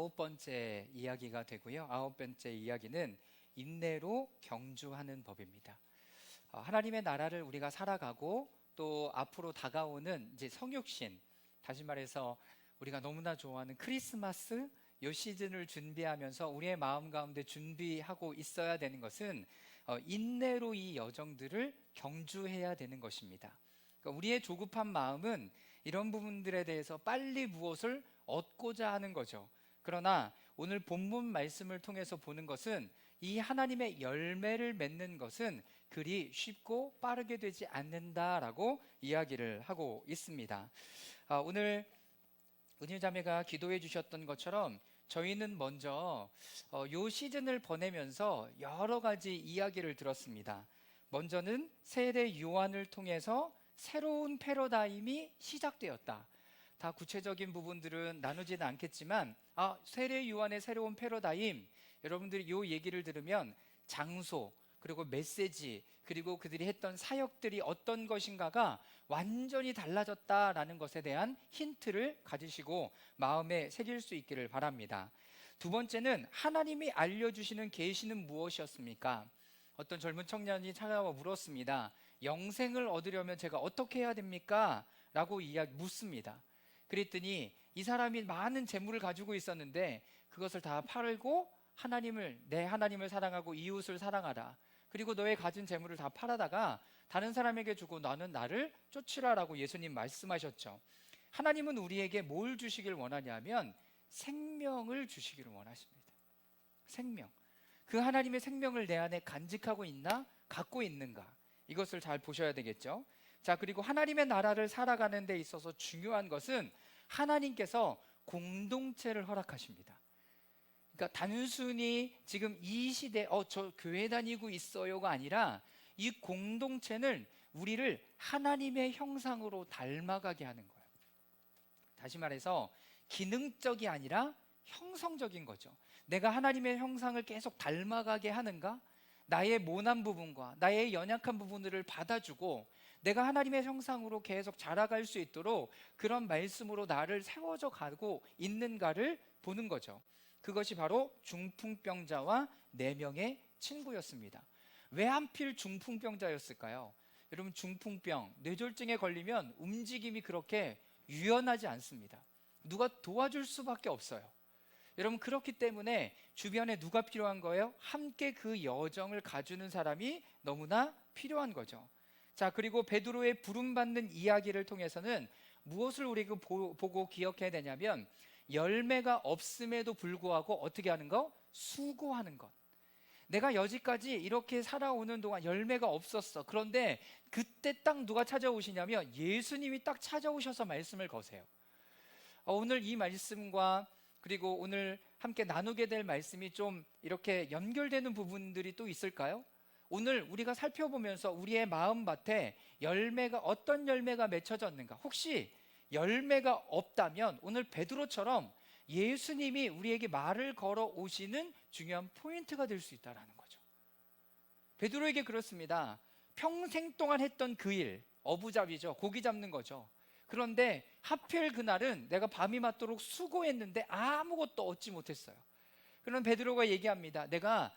아홉 번째 이야기가 되고요. 아홉 번째 이야기는 인내로 경주하는 법입니다. 하나님의 나라를 우리가 살아가고 또 앞으로 다가오는 이제 성육신, 다시 말해서 우리가 너무나 좋아하는 크리스마스 요 시즌을 준비하면서 우리의 마음 가운데 준비하고 있어야 되는 것은 인내로 이 여정들을 경주해야 되는 것입니다. 그러니까 우리의 조급한 마음은 이런 부분들에 대해서 빨리 무엇을 얻고자 하는 거죠. 그러나 오늘 본문 말씀을 통해서 보는 것은 이 하나님의 열매를 맺는 것은 그리 쉽고 빠르게 되지 않는다라고 이야기를 하고 있습니다. 오늘 은유자매가 기도해 주셨던 것처럼 저희는 먼저 요 시즌을 보내면서 여러 가지 이야기를 들었습니다. 먼저는 세례 요한을 통해서 새로운 패러다임이 시작되었다. 다 구체적인 부분들은 나누지는 않겠지만 세례 요한의 새로운 패러다임, 여러분들이 요 얘기를 들으면 장소 그리고 메시지 그리고 그들이 했던 사역들이 어떤 것인가가 완전히 달라졌다라는 것에 대한 힌트를 가지시고 마음에 새길 수 있기를 바랍니다. 두 번째는 하나님이 알려주시는 계시는 무엇이었습니까? 어떤 젊은 청년이 찾아와 물었습니다. 영생을 얻으려면 제가 어떻게 해야 됩니까? 라고 묻습니다. 그랬더니 이 사람이 많은 재물을 가지고 있었는데 그것을 다 팔고 내 하나님을 사랑하고 이웃을 사랑하라. 그리고 너의 가진 재물을 다 팔아다가 다른 사람에게 주고 너는 나를 쫓으라라고 예수님 말씀하셨죠. 하나님은 우리에게 뭘 주시길 원하냐면 생명을 주시기를 원하십니다. 생명. 그 하나님의 생명을 내 안에 간직하고 있나? 갖고 있는가? 이것을 잘 보셔야 되겠죠. 자, 그리고 하나님의 나라를 살아가는 데 있어서 중요한 것은 하나님께서 공동체를 허락하십니다. 그러니까 단순히 지금 이 시대 저 교회 다니고 있어요가 아니라 이 공동체는 우리를 하나님의 형상으로 닮아가게 하는 거예요. 다시 말해서 기능적이 아니라 형성적인 거죠. 내가 하나님의 형상을 계속 닮아가게 하는가? 나의 모난 부분과 나의 연약한 부분들을 받아주고 내가 하나님의 형상으로 계속 자라갈 수 있도록 그런 말씀으로 나를 세워져 가고 있는가를 보는 거죠. 그것이 바로 중풍병자와 4명의 친구였습니다. 왜 하필 중풍병자였을까요? 여러분, 중풍병, 뇌졸중에 걸리면 움직임이 그렇게 유연하지 않습니다. 누가 도와줄 수밖에 없어요. 여러분, 그렇기 때문에 주변에 누가 필요한 거예요? 함께 그 여정을 가주는 사람이 너무나 필요한 거죠. 자, 그리고 베드로의 부름받는 이야기를 통해서는 무엇을 우리가 보고 기억해야 되냐면 열매가 없음에도 불구하고 어떻게 하는 거? 수고하는 것. 내가 여지까지 이렇게 살아오는 동안 열매가 없었어. 그런데 그때 딱 누가 찾아오시냐면 예수님이 딱 찾아오셔서 말씀을 거세요. 오늘 이 말씀과 그리고 오늘 함께 나누게 될 말씀이 좀 이렇게 연결되는 부분들이 또 있을까요? 오늘 우리가 살펴보면서 우리의 마음밭에 어떤 열매가 맺혀졌는가? 혹시 열매가 없다면 오늘 베드로처럼 예수님이 우리에게 말을 걸어 오시는 중요한 포인트가 될 수 있다는 거죠. 베드로에게 그렇습니다. 평생 동안 했던 그 일, 어부잡이죠. 고기 잡는 거죠. 그런데 하필 그날은 내가 밤이 맞도록 수고했는데 아무것도 얻지 못했어요. 그럼 베드로가 얘기합니다. 내가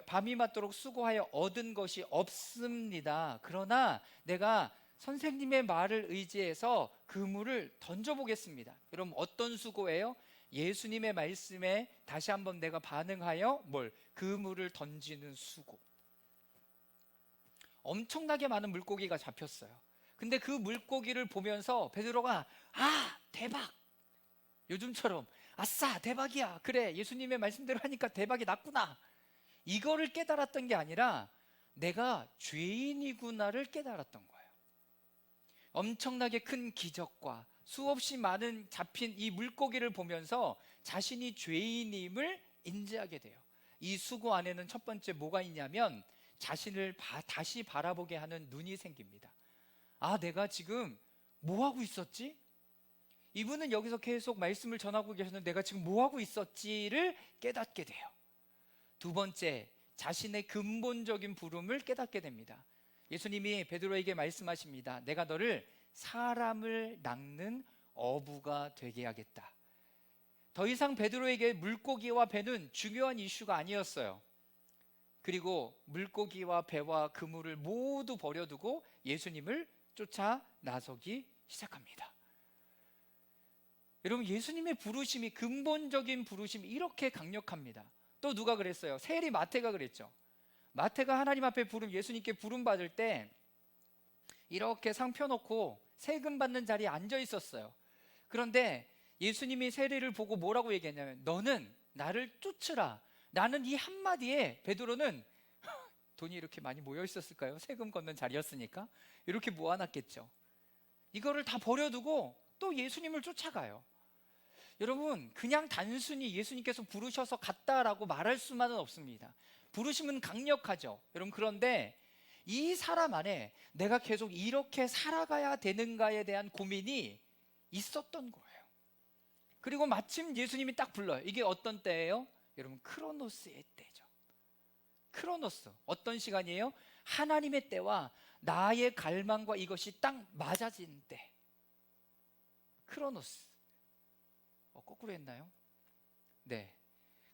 밤이 맞도록 수고하여 얻은 것이 없습니다. 그러나 내가 선생님의 말을 의지해서 그물을 던져보겠습니다. 여러분, 어떤 수고예요? 예수님의 말씀에 다시 한번 내가 반응하여 그물을 던지는 수고. 엄청나게 많은 물고기가 잡혔어요. 근데 그 물고기를 보면서 베드로가 대박! 요즘처럼 아싸 대박이야, 그래 예수님의 말씀대로 하니까 대박이 났구나, 이거를 깨달았던 게 아니라 내가 죄인이구나를 깨달았던 거예요. 엄청나게 큰 기적과 수없이 많은 잡힌 이 물고기를 보면서 자신이 죄인임을 인지하게 돼요. 이 수고 안에는 첫 번째 뭐가 있냐면 자신을 다시 바라보게 하는 눈이 생깁니다. 내가 지금 뭐 하고 있었지? 이분은 여기서 계속 말씀을 전하고 계셨는데 내가 지금 뭐 하고 있었지를 깨닫게 돼요. 두 번째, 자신의 근본적인 부름을 깨닫게 됩니다. 예수님이 베드로에게 말씀하십니다. 내가 너를 사람을 낚는 어부가 되게 하겠다. 더 이상 베드로에게 물고기와 배는 중요한 이슈가 아니었어요. 그리고 물고기와 배와 그물을 모두 버려두고 예수님을 쫓아 나서기 시작합니다. 여러분, 예수님의 부르심이, 근본적인 부르심이 이렇게 강력합니다. 또 누가 그랬어요? 세리 마태가 그랬죠. 마태가 하나님 앞에 예수님께 부름 받을 때 이렇게 상 펴놓고 세금 받는 자리에 앉아 있었어요. 그런데 예수님이 세리를 보고 뭐라고 얘기했냐면, 너는 나를 쫓으라. 나는 이 한마디에 베드로는 돈이 이렇게 많이 모여 있었을까요? 세금 걷는 자리였으니까 이렇게 모아놨겠죠. 이거를 다 버려두고 또 예수님을 쫓아가요. 여러분, 그냥 단순히 예수님께서 부르셔서 갔다라고 말할 수만은 없습니다. 부르심은 강력하죠. 여러분, 그런데 이 사람 안에 내가 계속 이렇게 살아가야 되는가에 대한 고민이 있었던 거예요. 그리고 마침 예수님이 딱 불러요. 이게 어떤 때예요? 여러분, 크로노스의 때죠. 크로노스, 어떤 시간이에요? 하나님의 때와 나의 갈망과 이것이 딱 맞아진 때. 크로노스. 거꾸로 했나요? 네.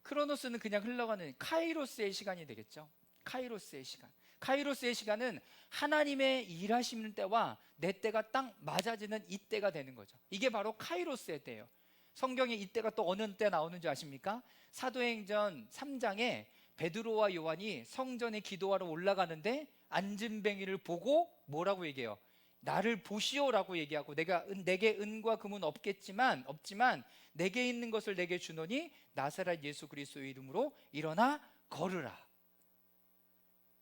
크로노스는 그냥 흘러가는 카이로스의 시간이 되겠죠. 카이로스의 시간. 카이로스의 시간은 하나님의 일하시는 때와 내 때가 딱 맞아지는 이때가 되는 거죠. 이게 바로 카이로스의 때예요. 성경에 이때가 또 어느 때 나오는지 아십니까? 사도행전 3장에 베드로와 요한이 성전에 기도하러 올라가는데 안진뱅이를 보고 뭐라고 얘기해요? 나를 보시오라고 얘기하고, 내게 은과 금은 없지만 내게 있는 것을 내게 주노니 나사렛 예수 그리스도의 이름으로 일어나 걸으라.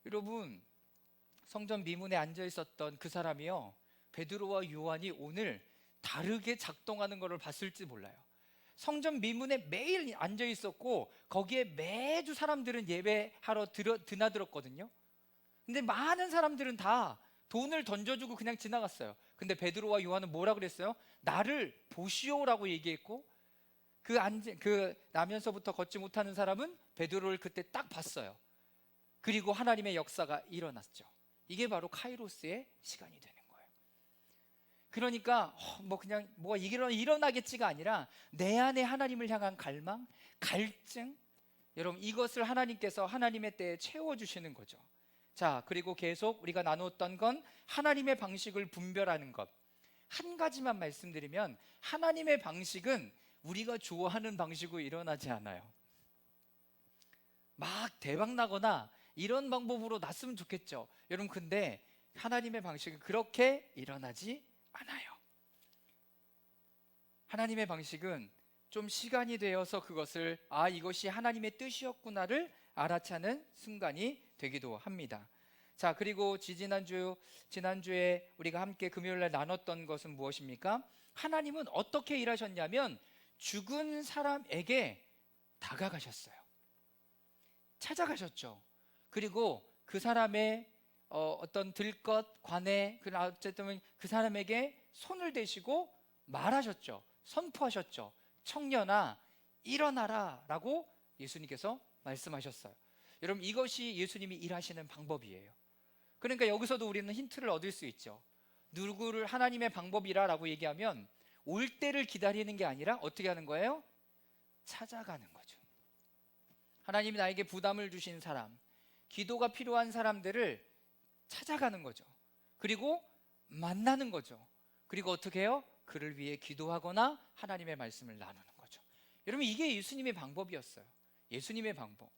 여러분, 성전 미문에 앉아 있었던 그 사람이요, 베드로와 요한이 오늘 다르게 작동하는 것을 봤을지 몰라요. 성전 미문에 매일 앉아 있었고 거기에 매주 사람들은 예배하러 드나들었거든요. 근데 많은 사람들은 다 돈을 던져주고 그냥 지나갔어요. 근데 베드로와 요한은 뭐라 그랬어요? 나를 보시오라고 얘기했고, 그 나면서부터 걷지 못하는 사람은 베드로를 그때 딱 봤어요. 그리고 하나님의 역사가 일어났죠. 이게 바로 카이로스의 시간이 되는 거예요. 그러니까 그냥 뭐가 일어나겠지가 아니라 내 안에 하나님을 향한 갈망, 갈증, 여러분, 이것을 하나님께서 하나님의 때에 채워주시는 거죠. 자, 그리고 계속 우리가 나누었던 건 하나님의 방식을 분별하는 것. 한 가지만 말씀드리면, 하나님의 방식은 우리가 좋아하는 방식으로 일어나지 않아요. 막 대박 나거나 이런 방법으로 났으면 좋겠죠. 여러분, 근데 하나님의 방식은 그렇게 일어나지 않아요. 하나님의 방식은 좀 시간이 되어서 그것을 이것이 하나님의 뜻이었구나를 알아차는 순간이 되기도 합니다. 자, 그리고 지난주에 우리가 함께 금요일날 나눴던 것은 무엇입니까? 하나님은 어떻게 일하셨냐면 죽은 사람에게 다가가셨어요. 찾아가셨죠. 그리고 그 사람의 어떤 들것, 관해, 어쨌든 그 사람에게 손을 대시고 말하셨죠. 선포하셨죠. 청년아, 일어나라 라고 예수님께서 말씀하셨어요. 여러분, 이것이 예수님이 일하시는 방법이에요. 그러니까 여기서도 우리는 힌트를 얻을 수 있죠. 누구를 하나님의 방법이라 라고 얘기하면 올 때를 기다리는 게 아니라 어떻게 하는 거예요? 찾아가는 거죠. 하나님이 나에게 부담을 주신 사람, 기도가 필요한 사람들을 찾아가는 거죠. 그리고 만나는 거죠. 그리고 어떻게 해요? 그를 위해 기도하거나 하나님의 말씀을 나누는 거죠. 여러분, 이게 예수님의 방법이었어요. 예수님의 방법.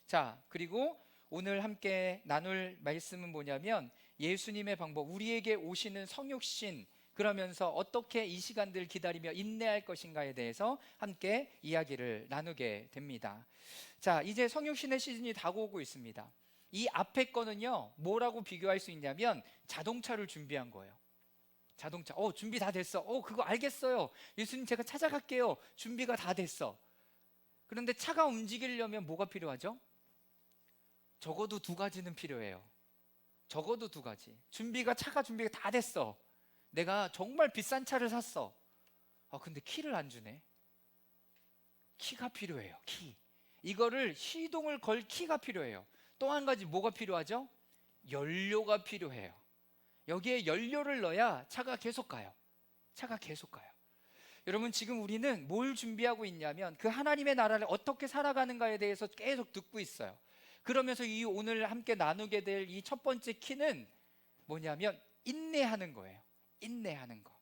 자, 그리고 오늘 함께 나눌 말씀은 뭐냐면 예수님의 방법, 우리에게 오시는 성육신, 그러면서 어떻게 이 시간들 기다리며 인내할 것인가에 대해서 함께 이야기를 나누게 됩니다. 자, 이제 성육신의 시즌이 다가오고 있습니다. 이 앞에 거는요, 뭐라고 비교할 수 있냐면 자동차를 준비한 거예요. 자동차, 준비 다 됐어. 그거 알겠어요. 예수님, 제가 찾아갈게요. 준비가 다 됐어. 그런데 차가 움직이려면 뭐가 필요하죠? 적어도 두 가지는 필요해요. 적어도 두 가지. 차가 준비가 다 됐어. 내가 정말 비싼 차를 샀어. 근데 키를 안 주네. 키가 필요해요. 키. 이거를 시동을 걸 키가 필요해요. 또 한 가지 뭐가 필요하죠? 연료가 필요해요. 여기에 연료를 넣어야 차가 계속 가요. 차가 계속 가요. 여러분, 지금 우리는 뭘 준비하고 있냐면 그 하나님의 나라를 어떻게 살아가는가에 대해서 계속 듣고 있어요. 그러면서 이 오늘 함께 나누게 될 이 첫 번째 키는 뭐냐면 인내하는 거예요. 인내하는 거.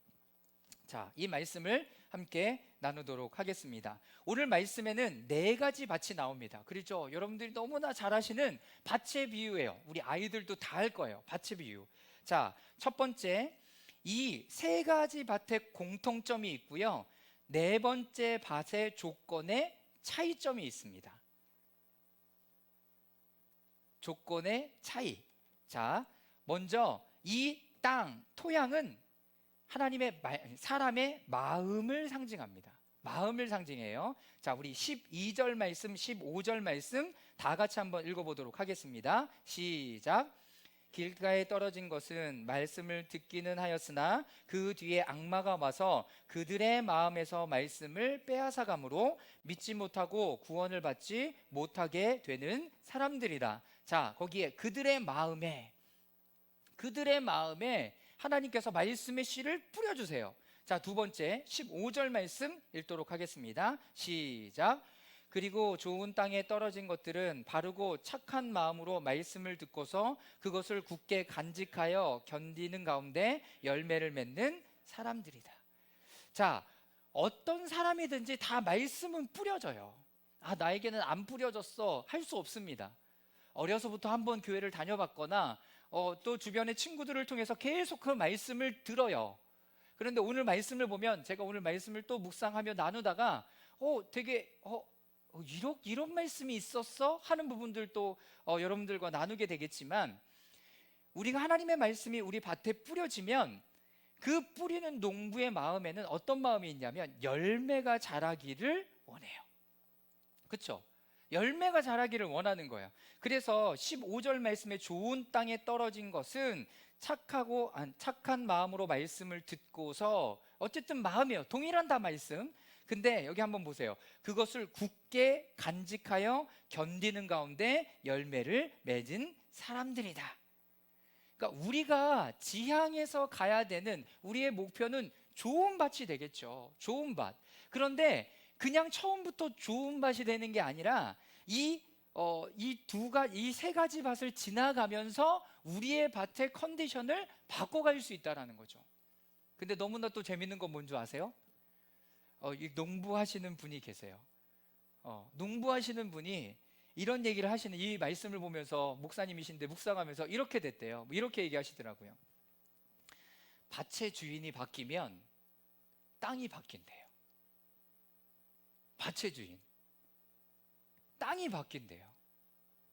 자, 이 말씀을 함께 나누도록 하겠습니다. 오늘 말씀에는 네 가지 밭이 나옵니다. 그렇죠? 여러분들이 너무나 잘 아시는 밭의 비유예요. 우리 아이들도 다 할 거예요. 밭의 비유. 자, 첫 번째, 이 세 가지 밭의 공통점이 있고요. 네 번째 밭의 조건에 차이점이 있습니다. 조건의 차이. 자, 먼저 이 땅, 토양은 사람의 마음을 상징합니다. 마음을 상징해요. 자, 우리 12절 말씀, 15절 말씀 다 같이 한번 읽어보도록 하겠습니다. 시작. 길가에 떨어진 것은 말씀을 듣기는 하였으나 그 뒤에 악마가 와서 그들의 마음에서 말씀을 빼앗아가므로 믿지 못하고 구원을 받지 못하게 되는 사람들이다. 자, 거기에 그들의 마음에 하나님께서 말씀의 씨를 뿌려주세요. 자, 두 번째 15절 말씀 읽도록 하겠습니다. 시작. 그리고 좋은 땅에 떨어진 것들은 바르고 착한 마음으로 말씀을 듣고서 그것을 굳게 간직하여 견디는 가운데 열매를 맺는 사람들이다. 자, 어떤 사람이든지 다 말씀은 뿌려져요. 아, 나에게는 안 뿌려졌어 할 수 없습니다. 어려서부터 한번 교회를 다녀봤거나 또 주변의 친구들을 통해서 계속 그 말씀을 들어요. 그런데 오늘 말씀을 보면 제가 오늘 말씀을 또 묵상하며 나누다가 되게 이런 말씀이 있었어? 하는 부분들도 여러분들과 나누게 되겠지만, 우리가 하나님의 말씀이 우리 밭에 뿌려지면 그 뿌리는 농부의 마음에는 어떤 마음이 있냐면 열매가 자라기를 원해요. 그렇죠? 열매가 자라기를 원하는 거예요. 그래서 15절 말씀에 좋은 땅에 떨어진 것은 착한 마음으로 말씀을 듣고서, 어쨌든 마음이에요. 동일한다 말씀. 근데 여기 한번 보세요. 그것을 굳게 간직하여 견디는 가운데 열매를 맺은 사람들이다. 그러니까 우리가 지향해서 가야 되는 우리의 목표는 좋은 밭이 되겠죠. 좋은 밭. 그런데 그냥 처음부터 좋은 밭이 되는 게 아니라 이 세 가지 밭을 지나가면서 우리의 밭의 컨디션을 바꿔갈 수 있다는 거죠. 근데 너무나 또 재밌는 건 뭔지 아세요? 이 농부하시는 분이 계세요. 농부하시는 분이 이런 얘기를 하시는, 이 말씀을 보면서 목사님이신데 묵상하면서 이렇게 됐대요. 이렇게 얘기하시더라고요. 밭의 주인이 바뀌면 땅이 바뀐대요. 밭의 주인, 땅이 바뀐대요.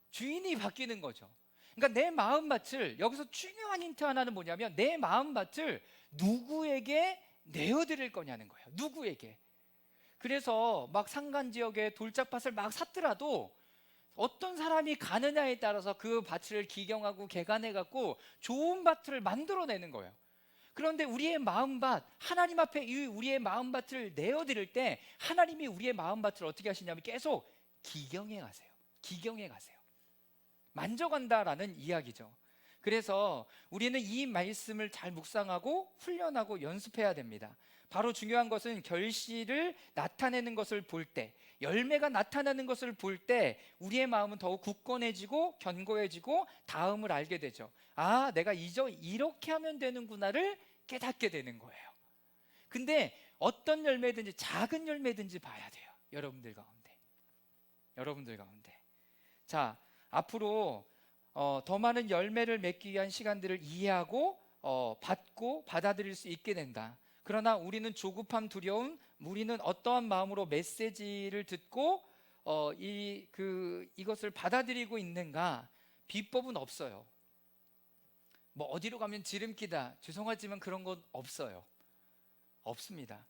주인이 바뀌는 거죠. 그러니까 내 마음밭을, 여기서 중요한 힌트 하나는 뭐냐면 내 마음밭을 누구에게 내어드릴 거냐는 거예요. 누구에게. 그래서 막 산간 지역에 돌짝밭을 막 샀더라도 어떤 사람이 가느냐에 따라서 그 밭을 기경하고 개간해갖고 좋은 밭을 만들어내는 거예요. 그런데 우리의 마음밭, 하나님 앞에 우리의 마음밭을 내어드릴 때 하나님이 우리의 마음밭을 어떻게 하시냐면 계속 기경해 가세요. 기경해 가세요. 만져간다라는 이야기죠. 그래서 우리는 이 말씀을 잘 묵상하고 훈련하고 연습해야 됩니다. 바로 중요한 것은 결실을 나타내는 것을 볼 때, 열매가 나타나는 것을 볼 때 우리의 마음은 더욱 굳건해지고 견고해지고 다음을 알게 되죠. 아, 내가 이렇게 하면 되는구나를 깨닫게 되는 거예요. 근데 어떤 열매든지 작은 열매든지 봐야 돼요. 여러분들 가운데. 자, 앞으로 더 많은 열매를 맺기 위한 시간들을 이해하고 받고 받아들일 수 있게 된다. 그러나 우리는 조급함, 두려움, 우리는 어떠한 마음으로 메시지를 듣고 이것을 받아들이고 있는가? 비법은 없어요. 뭐 어디로 가면 지름기다, 죄송하지만 그런 건 없어요. 없습니다.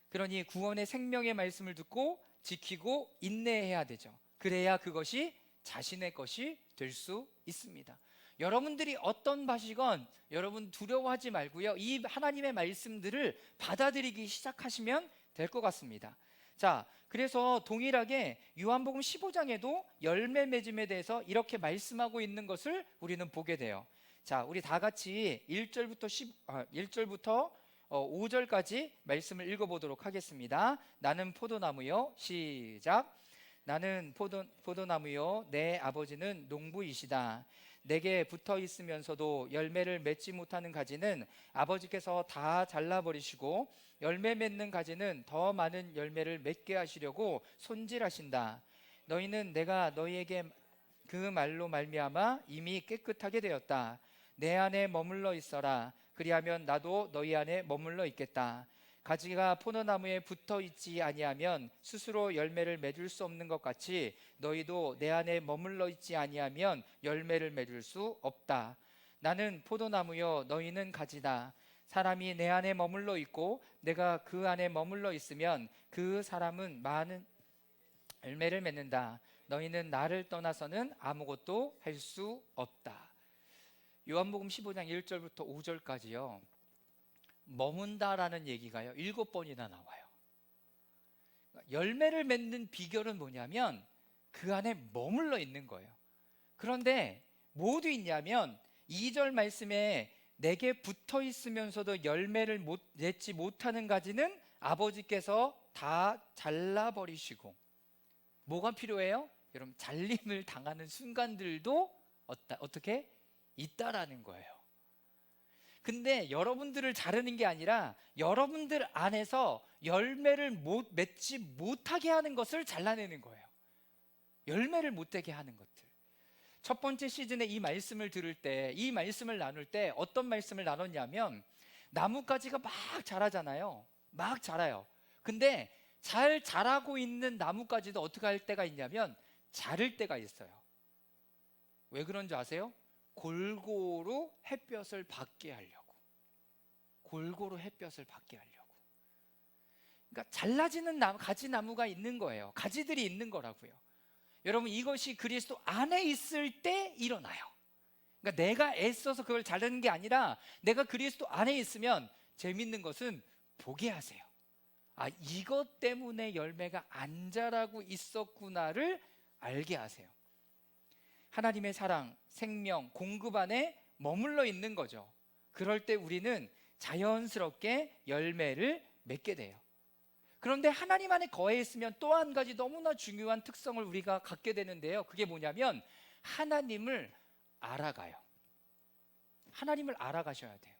그러니 구원의 생명의 말씀을 듣고 지키고 인내해야 되죠. 그래야 그것이 자신의 것이 될 수 있습니다. 여러분들이 어떤 밭이건 여러분 두려워하지 말고요, 이 하나님의 말씀들을 받아들이기 시작하시면 될 것 같습니다. 자, 그래서 동일하게 요한복음 15장에도 열매 맺음에 대해서 이렇게 말씀하고 있는 것을 우리는 보게 돼요. 자, 우리 다 같이 1절부터 5절까지 말씀을 읽어보도록 하겠습니다. 나는 포도나무요. 시작. 나는 포도나무요. 내 아버지는 농부이시다. 내게 붙어 있으면서도 열매를 맺지 못하는 가지는 아버지께서 다 잘라버리시고 열매 맺는 가지는 더 많은 열매를 맺게 하시려고 손질하신다. 너희는 내가 너희에게 그 말로 말미암아 이미 깨끗하게 되었다. 내 안에 머물러 있어라. 그리하면 나도 너희 안에 머물러 있겠다. 가지가 포도나무에 붙어 있지 아니하면 스스로 열매를 맺을 수 없는 것 같이 너희도 내 안에 머물러 있지 아니하면 열매를 맺을 수 없다. 나는 포도나무요 너희는 가지다. 사람이 내 안에 머물러 있고 내가 그 안에 머물러 있으면 그 사람은 많은 열매를 맺는다. 너희는 나를 떠나서는 아무것도 할 수 없다. 요한복음 15장 1절부터 5절까지요. 머문다라는 얘기가요 7번이나 나와요. 열매를 맺는 비결은 뭐냐면 그 안에 머물러 있는 거예요. 그런데 뭐도 있냐면 2절 말씀에 내게 붙어 있으면서도 열매를 맺지 못하는 가지는 아버지께서 다 잘라버리시고, 뭐가 필요해요? 여러분, 잘림을 당하는 순간들도 어떻게? 있다라는 거예요. 근데 여러분들을 자르는 게 아니라 여러분들 안에서 열매를 맺지 못하게 하는 것을 잘라내는 거예요. 열매를 못 되게 하는 것들. 첫 번째 시즌에 이 말씀을 들을 때, 이 말씀을 나눌 때 어떤 말씀을 나눴냐면, 나뭇가지가 막 자라잖아요. 막 자라요. 근데 잘 자라고 있는 나뭇가지도 어떻게 할 때가 있냐면 자를 때가 있어요. 왜 그런지 아세요? 골고루 햇볕을 받게 하려고. 골고루 햇볕을 받게 하려고. 그러니까 잘라지는 가지나무가 있는 거예요. 가지들이 있는 거라고요. 여러분, 이것이 그리스도 안에 있을 때 일어나요. 그러니까 내가 애써서 그걸 자르는 게 아니라 내가 그리스도 안에 있으면 재밌는 것은 보게 하세요. 아, 이것 때문에 열매가 안 자라고 있었구나를 알게 하세요. 하나님의 사랑, 생명, 공급 안에 머물러 있는 거죠. 그럴 때 우리는 자연스럽게 열매를 맺게 돼요. 그런데 하나님 안에 거해 있으면 또 한 가지 너무나 중요한 특성을 우리가 갖게 되는데요. 그게 뭐냐면 하나님을 알아가요. 하나님을 알아가셔야 돼요.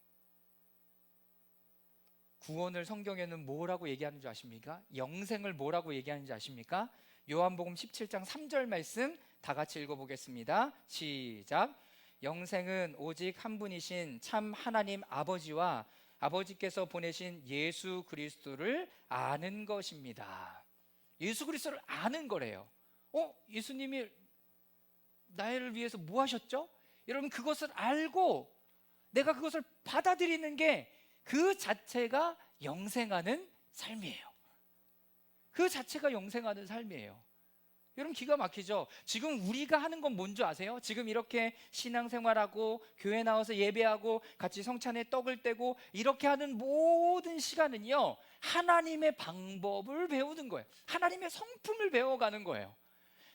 구원을 성경에는 뭐라고 얘기하는 줄 아십니까? 영생을 뭐라고 얘기하는지 아십니까? 요한복음 17장 3절 말씀 다 같이 읽어보겠습니다. 시작. 영생은 오직 한 분이신 참 하나님 아버지와 아버지께서 보내신 예수 그리스도를 아는 것입니다. 예수 그리스도를 아는 거래요. 예수님이 나를 위해서 뭐 하셨죠? 여러분, 그것을 알고 내가 그것을 받아들이는 게 그 자체가 영생하는 삶이에요. 그 자체가 영생하는 삶이에요. 여러분, 기가 막히죠? 지금 우리가 하는 건 뭔지 아세요? 지금 이렇게 신앙생활하고 교회 나와서 예배하고 같이 성찬에 떡을 떼고 이렇게 하는 모든 시간은요, 하나님의 방법을 배우는 거예요. 하나님의 성품을 배워가는 거예요.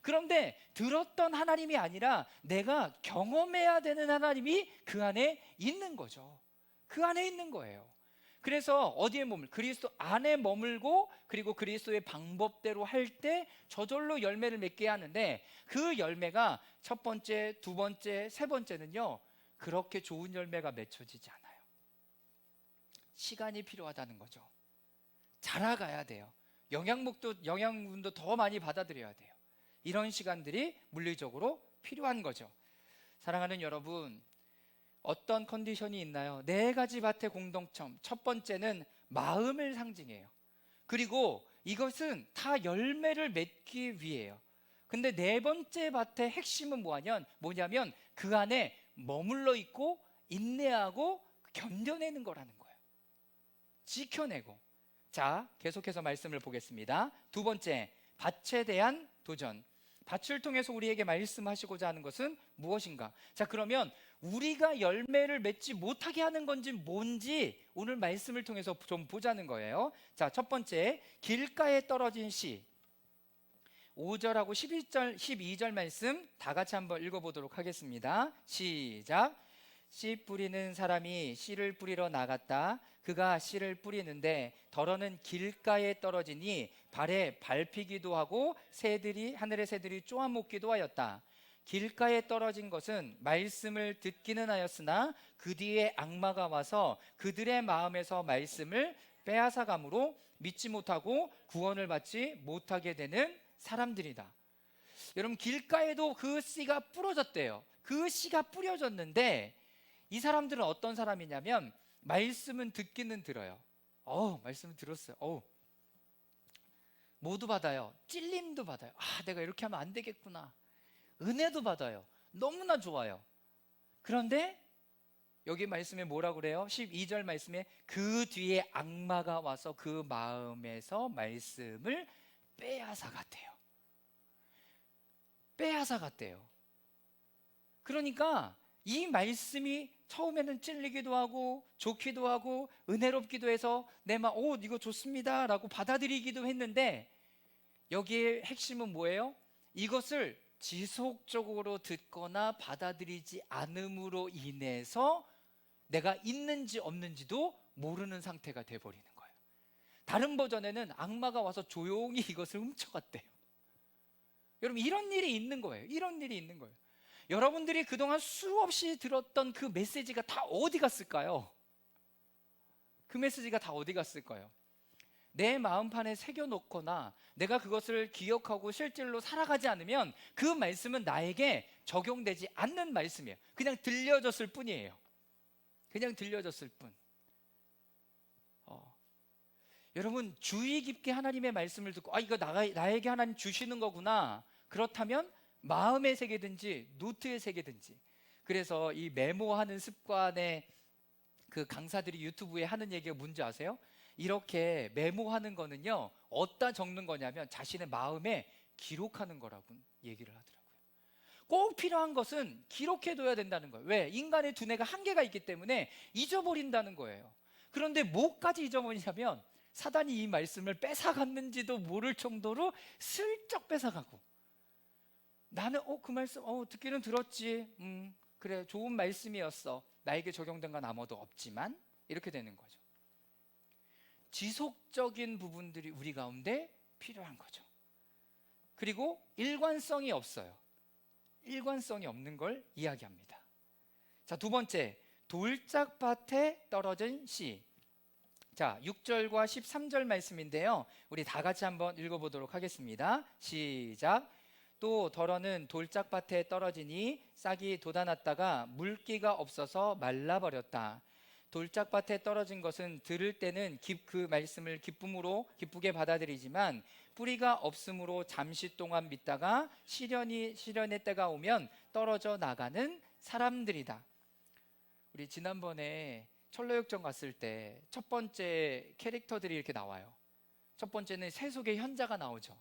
그런데 들었던 하나님이 아니라 내가 경험해야 되는 하나님이 그 안에 있는 거죠. 그 안에 있는 거예요. 그래서 어디에 그리스도 안에 머물고 그리고 그리스도의 방법대로 할 때 저절로 열매를 맺게 하는데, 그 열매가 첫 번째, 두 번째, 세 번째는요 그렇게 좋은 열매가 맺혀지지 않아요. 시간이 필요하다는 거죠. 자라가야 돼요. 영양분도 더 많이 받아들여야 돼요. 이런 시간들이 물리적으로 필요한 거죠. 사랑하는 여러분, 어떤 컨디션이 있나요? 4가지 밭의 공통점. 첫 번째는 마음을 상징해요. 그리고 이것은 다 열매를 맺기 위해요. 근데 4번째 밭의 핵심은 뭐냐면 그 안에 머물러 있고 인내하고 견뎌내는 거라는 거예요. 지켜내고. 자, 계속해서 말씀을 보겠습니다. 두 번째, 밭에 대한 도전. 밭을 통해서 우리에게 말씀하시고자 하는 것은 무엇인가? 자, 그러면 우리가 열매를 맺지 못하게 하는 건지 뭔지 오늘 말씀을 통해서 좀 보자는 거예요. 자, 첫 번째, 길가에 떨어진 씨. 5절하고 12절 말씀 다 같이 한번 읽어보도록 하겠습니다. 시작. 씨 뿌리는 사람이 씨를 뿌리러 나갔다. 그가 씨를 뿌리는데 덜어는 길가에 떨어지니 발에 밟히기도 하고 하늘의 새들이 쪼아먹기도 하였다. 길가에 떨어진 것은 말씀을 듣기는 하였으나 그 뒤에 악마가 와서 그들의 마음에서 말씀을 빼앗아가므로 믿지 못하고 구원을 받지 못하게 되는 사람들이다. 여러분, 길가에도 그 씨가 뿌려졌대요. 그 씨가 뿌려졌는데 이 사람들은 어떤 사람이냐면 말씀은 듣기는 들어요. 말씀은 들었어요. 모두 받아요. 찔림도 받아요. 내가 이렇게 하면 안 되겠구나. 은혜도 받아요. 너무나 좋아요. 그런데 여기 말씀에 뭐라고 그래요? 12절 말씀에 그 뒤에 악마가 와서 그 마음에서 말씀을 빼앗아 갔대요. 빼앗아 갔대요. 그러니까 이 말씀이 처음에는 찔리기도 하고 좋기도 하고 은혜롭기도 해서 내 마음 이거 좋습니다 라고 받아들이기도 했는데 여기에 핵심은 뭐예요? 이것을 지속적으로 듣거나 받아들이지 않음으로 인해서 내가 있는지 없는지도 모르는 상태가 돼버리는 거예요. 다른 버전에는 악마가 와서 조용히 이것을 훔쳐갔대요. 여러분, 이런 일이 있는 거예요. 이런 일이 있는 거예요. 여러분들이 그동안 수없이 들었던 그 메시지가 다 어디 갔을까요? 그 메시지가 다 어디 갔을까요? 내 마음판에 새겨놓거나 내가 그것을 기억하고 실제로 살아가지 않으면 그 말씀은 나에게 적용되지 않는 말씀이에요. 그냥 들려졌을 뿐이에요. 그냥 들려졌을 뿐. 여러분, 주의 깊게 하나님의 말씀을 듣고 이거 나에게 하나님 주시는 거구나. 그렇다면 마음에 새기든지 노트에 새기든지. 그래서 이 메모하는 습관의 그 강사들이 유튜브에 하는 얘기가 뭔지 아세요? 이렇게 메모하는 거는요, 어디다 적는 거냐면 자신의 마음에 기록하는 거라고 얘기를 하더라고요. 꼭 필요한 것은 기록해둬야 된다는 거예요. 왜? 인간의 두뇌가 한계가 있기 때문에 잊어버린다는 거예요. 그런데 뭐까지 잊어버리냐면 사단이 이 말씀을 뺏어갔는지도 모를 정도로 슬쩍 뺏어가고, 나는 그 말씀 듣기는 들었지, 그래 좋은 말씀이었어, 나에게 적용된 건 아무도 없지만, 이렇게 되는 거죠. 지속적인 부분들이 우리 가운데 필요한 거죠. 그리고 일관성이 없어요. 일관성이 없는 걸 이야기합니다. 자, 두 번째, 돌짝밭에 떨어진 씨. 자, 6절과 13절 말씀인데요, 우리 다 같이 한번 읽어보도록 하겠습니다. 시작. 또 덜어는 돌짝밭에 떨어지니 싹이 돋아났다가 물기가 없어서 말라버렸다. 돌짝밭에 떨어진 것은 들을 때는 그 말씀을 기쁘게 받아들이지만 뿌리가 없으므로 잠시 동안 믿다가 시련의 때가 오면 떨어져 나가는 사람들이다. 우리 지난번에 철로역정 갔을 때 첫 번째 캐릭터들이 이렇게 나와요. 첫 번째는 세속의 현자가 나오죠.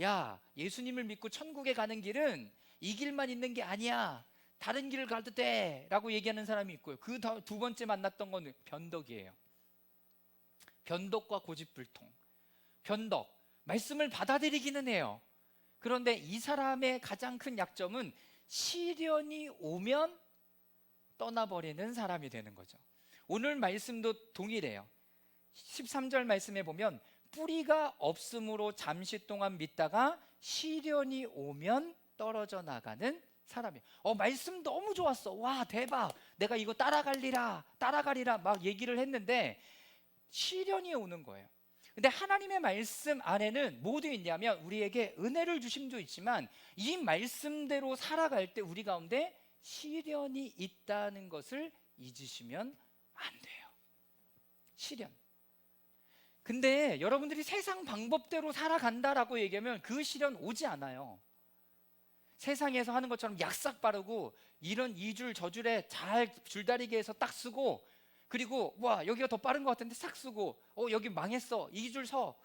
야, 예수님을 믿고 천국에 가는 길은 이 길만 있는 게 아니야, 다른 길을 가도 돼 라고 얘기하는 사람이 있고요. 그 두 번째 만났던 건 변덕이에요. 변덕과 고집불통. 변덕, 말씀을 받아들이기는 해요. 그런데 이 사람의 가장 큰 약점은 시련이 오면 떠나버리는 사람이 되는 거죠. 오늘 말씀도 동일해요. 13절 말씀에 보면 뿌리가 없으므로 잠시 동안 믿다가 시련이 오면 떨어져 나가는 사람이에요. 말씀 너무 좋았어, 와 대박, 내가 이거 따라가리라 막 얘기를 했는데 시련이 오는 거예요. 근데 하나님의 말씀 안에는 뭐도 있냐면 우리에게 은혜를 주심도 있지만 이 말씀대로 살아갈 때 우리 가운데 시련이 있다는 것을 잊으시면 안 돼요. 시련. 근데 여러분들이 세상 방법대로 살아간다라고 얘기하면 그 시련 오지 않아요. 세상에서 하는 것처럼 약삭 바르고 이런 이줄 저줄에 잘 줄다리기 해서 딱 쓰고, 그리고 와 여기가 더 빠른 것 같은데 싹 쓰고 여기 망했어, 이 줄 서.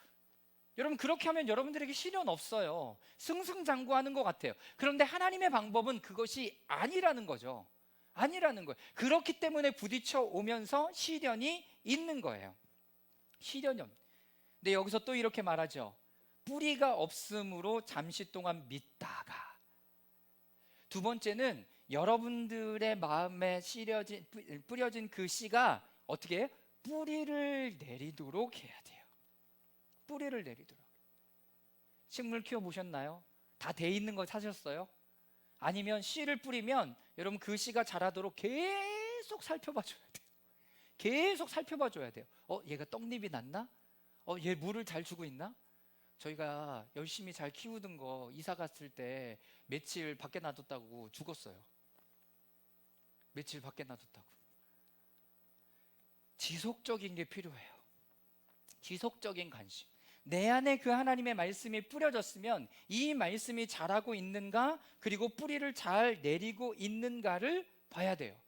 여러분, 그렇게 하면 여러분들에게 시련 없어요. 승승장구하는 것 같아요. 그런데 하나님의 방법은 그것이 아니라는 거죠. 아니라는 거예요. 그렇기 때문에 부딪혀 오면서 시련이 있는 거예요. 시련이 없는. 근데 여기서 또 이렇게 말하죠. 뿌리가 없으므로 잠시 동안 믿다가. 두 번째는 여러분들의 마음에 뿌려진 그 씨가 어떻게 해요? 뿌리를 내리도록 해야 돼요. 뿌리를 내리도록. 식물 키워보셨나요? 다 돼 있는 거 사셨어요? 아니면 씨를 뿌리면 여러분 그 씨가 자라도록 계속 살펴봐 줘야 돼요. 계속 살펴봐 줘야 돼요. 얘가 떡잎이 났나? 얘 물을 잘 주고 있나? 저희가 열심히 잘 키우던 거 이사 갔을 때 며칠 밖에 놔뒀다고 죽었어요. 며칠 밖에 놔뒀다고. 지속적인 게 필요해요. 지속적인 관심. 내 안에 그 하나님의 말씀이 뿌려졌으면 이 말씀이 자라고 있는가, 그리고 뿌리를 잘 내리고 있는가를 봐야 돼요.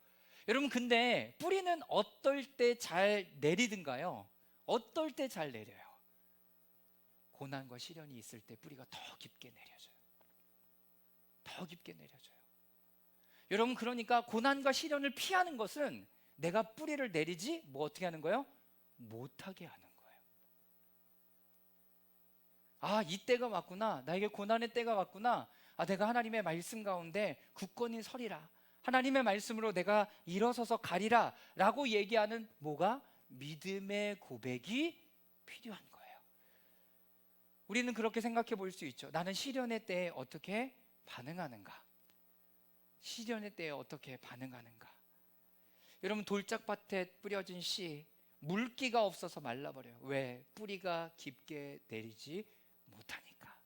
여러분, 근데 뿌리는 어떨 때 잘 내리든가요? 어떨 때 잘 내려요? 고난과 시련이 있을 때 뿌리가 더 깊게 내려져요. 더 깊게 내려져요. 여러분, 그러니까 고난과 시련을 피하는 것은 내가 뿌리를 내리지 어떻게 하는 거예요? 못하게 하는 거예요. 이때가 왔구나. 나에게 고난의 때가 왔구나. 내가 하나님의 말씀 가운데 굳건히 서리라. 하나님의 말씀으로 내가 일어서서 가리라 라고 얘기하는 뭐가? 믿음의 고백이 필요한 거예요. 우리는 그렇게 생각해 볼 수 있죠. 나는 시련의 때에 어떻게 반응하는가? 시련의 때에 어떻게 반응하는가? 여러분, 돌짝밭에 뿌려진 씨, 물기가 없어서 말라버려요. 왜? 뿌리가 깊게 내리지 못하니까.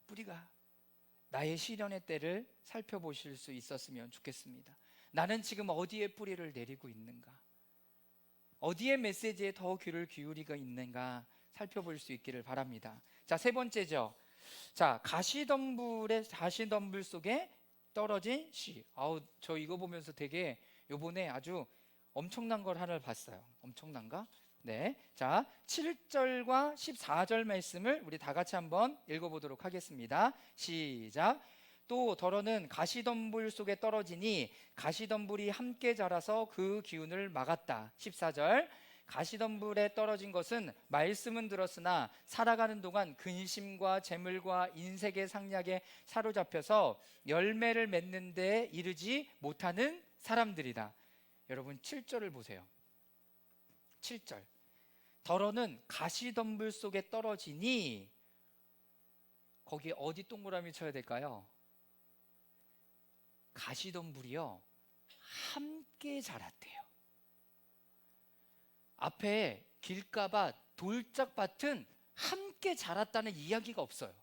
뿌리가. 나의 시련의 때를 살펴보실 수 있었으면 좋겠습니다. 나는 지금 어디에 뿌리를 내리고 있는가? 어디에 메시지에 더 귀를 기울이고 있는가 살펴볼 수 있기를 바랍니다. 자, 세 번째죠. 자, 가시덤불 속에 떨어진 씨. 저 이거 보면서 되게 요번에 아주 엄청난 걸 하나 봤어요. 엄청난가? 네. 자, 7절과 14절 말씀을 우리 다 같이 한번 읽어보도록 하겠습니다. 시작. 또 더러는 가시덤불 속에 떨어지니 가시덤불이 함께 자라서 그 기운을 막았다. 14절. 가시덤불에 떨어진 것은 말씀은 들었으나 살아가는 동안 근심과 재물과 인색의 상략에 사로잡혀서 열매를 맺는 데 이르지 못하는 사람들이다. 여러분, 7절을 보세요. 7절. 더러는 가시덤불 속에 떨어지니, 거기에 어디 동그라미 쳐야 될까요? 가시덤불이요, 함께 자랐대요. 앞에 길가밭, 돌짝밭은 함께 자랐다는 이야기가 없어요.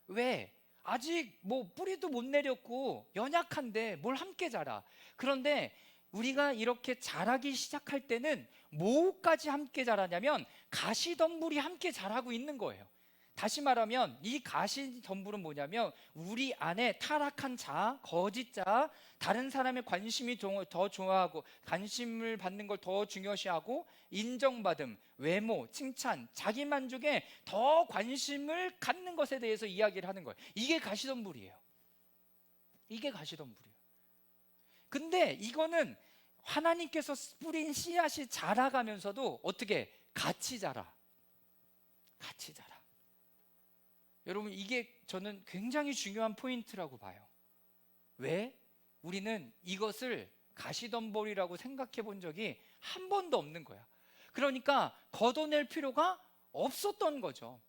왜? 아직 뿌리도 못 내렸고 연약한데 뭘 함께 자라. 그런데 우리가 이렇게 자라기 시작할 때는 뭐까지 함께 자라냐면 가시덤불이 함께 자라고 있는 거예요. 다시 말하면 이 가시덤불은 뭐냐면 우리 안에 타락한 자, 거짓 자, 다른 사람의 관심이 더 좋아하고 관심을 받는 걸 더 중요시하고 인정받음, 외모, 칭찬, 자기 만족에 더 관심을 갖는 것에 대해서 이야기를 하는 거예요. 이게 가시덤불이에요. 이게 가시덤불이에요. 근데 이거는 하나님께서 뿌린 씨앗이 자라가면서도 어떻게 같이 자라. 같이 자라. 여러분, 이게 저는 굉장히 중요한 포인트라고 봐요. 왜? 우리는 이것을 가시덤불이라고 생각해 본 적이 한 번도 없는 거야. 그러니까 걷어낼 필요가 없었던 거죠.